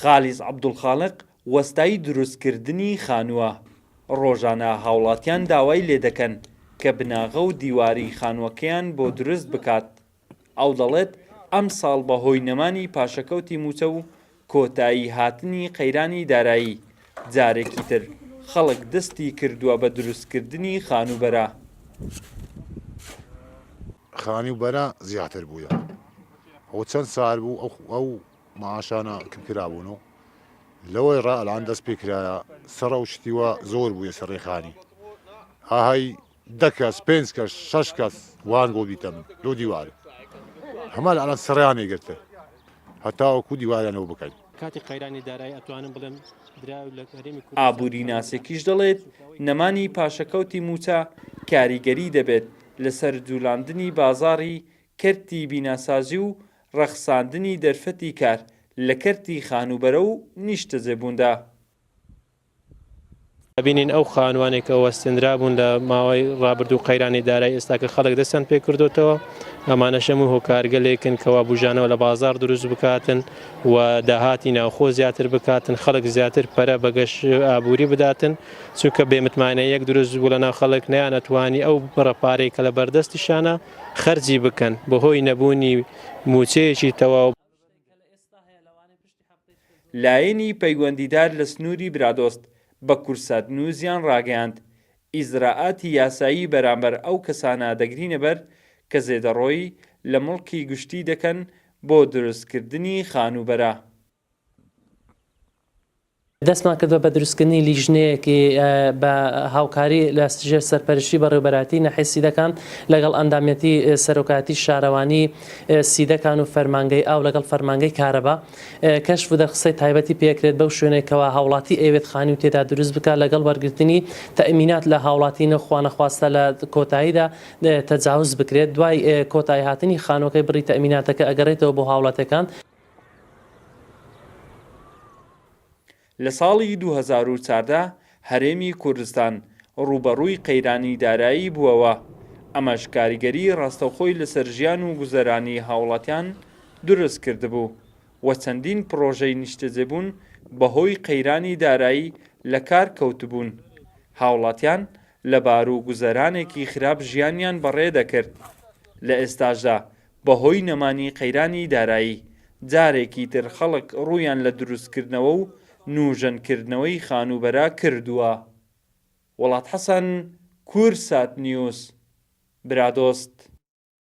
خالیس عەبدوڵخالق وەستای دروستکردنی خانووە. ڕۆژانە هاوڵاتیان داوای لێ دەکەن کە بناغە و دیواری خانووەکەیان بۆ دروست بکات. ئەو دەڵێت ئەم ساڵ بەهۆی نەمانی پاشەکەوتی موچە و کۆتایی هاتنی قەیرانی دارایی جارێکی تر خەڵک دەستی کردووە بە دروستکردنی خانوبەرە. خانوبەرە زیاتر بووە ئەو چەند سال بوو ئەو ماشانە کرابوونەوە لەوەی ڕائەلان دەست پێ کرایە سەڕە و شتیوە زۆر بووە سەرڕێخانی ئاهای 10 کەس 5 کەس 6 کەس وان گۆ بیتە من لۆ دیوارە هەمان ئەلان سەڕیانێ گرتە هەتا وەکو دیوارانەوە بکەین. کاتی قەیرانی دارایی ئەتوانم بڵێم دراو لە هەرێمی ئابووری ناسێکیش دەڵێت نەمانی پاشەکەوتی موچە کاریگەری دەبێت لەسەر دوولاندنی بازاڕی کەرتی بیناسازی و ڕەخساندنی دەرفەتی کار لە کەرتی خانوبەرە و نیشتە جێبووندا. بینین ئەو خانوانێک کە وەستێنرابوون لە ماوەی ڕابردوو قەیرانی دارایی ئێستا کە خەڵک دەستیان پێ کردوتەوە ئەمانەش هەموو هۆکارگەلێکن کەوا بوژانەوە لە بازار دروست بکاتن و داهاتی ناوخۆ زیاتر بکاتن خەڵک زیاتر پەرە بەگەشت ئابووری بداتن چونکە بێمتمانەیەک دروست بوو لەناو خەڵک نەیانەتوانی ئەو بڕەپارەی کە لە بەردەستیشانە خەرجی بکەن بەهۆی نەبوونی موچەیەکی تەواو. لایەنی پەیوەندیدار لە سنووری برادۆست بە کورسەدنووزیان ڕاگەیاند ئیزراعاتی یاسایی بەرامبەر ئەو کەسانە دەگرینە بەر کە زێدەڕۆیی لە مڵکی گشتی دەکەن بۆ دروستکردنی خانوبەرە. دەستمان کردووە بە دروستکردنی لیژنەیەکی بە هاوکاری لە ژێر سەرپەرشتی بەڕێوەبەراتی نەحیسیدەکان لەگەڵ ئەندامەتی سەرۆکاتی شارەوانی سیدەکان و فەرمانگەی ئاو لەگەڵ فەرمانگەی کارەبا کەشف و دەرخسەی تایبەتی پێکرێت بەو شوێنێکەوە هاوڵاتی ئەوێت خانی و تێدا دروست بکات لەگەڵ وەرگرتنی تەئمینات لە هاوڵاتی نەخوانەخواستە لە کۆتاییدا تەجاوز بکرێت دوای کۆتایی هاتنی خانووەکەی بڕی تەئمیناتەکە ئەگەڕێتەوە بۆ هاوڵاتەکان. لە ساڵی 2014 هەرێمی کوردستان ڕوبەڕووی قەیرانی دارایی بووەوە. ئەمەش کاریگەری ڕاستەوخۆی لەسەر ژیان و گوزەرانی هاوڵاتیان دروست کردبوو و چەندین پرۆژەی نیشتەجێبوون بەهۆی قەیرانی دارایی لە کار کەوتبوون. هاوڵاتیان لە بار و گوزەرانێکی خراپ ژیانیان بەڕێ دەکرد. لە ئێستاشدا بەهۆی نەمانی قەیرانی دارایی جارێکی تر خەڵک ڕوویان لە دروستکردنەوە و نوژەنکردنەوەی خانوبەرە کردووە. وڵات حەسەن، کورسات نیوز، برادۆست.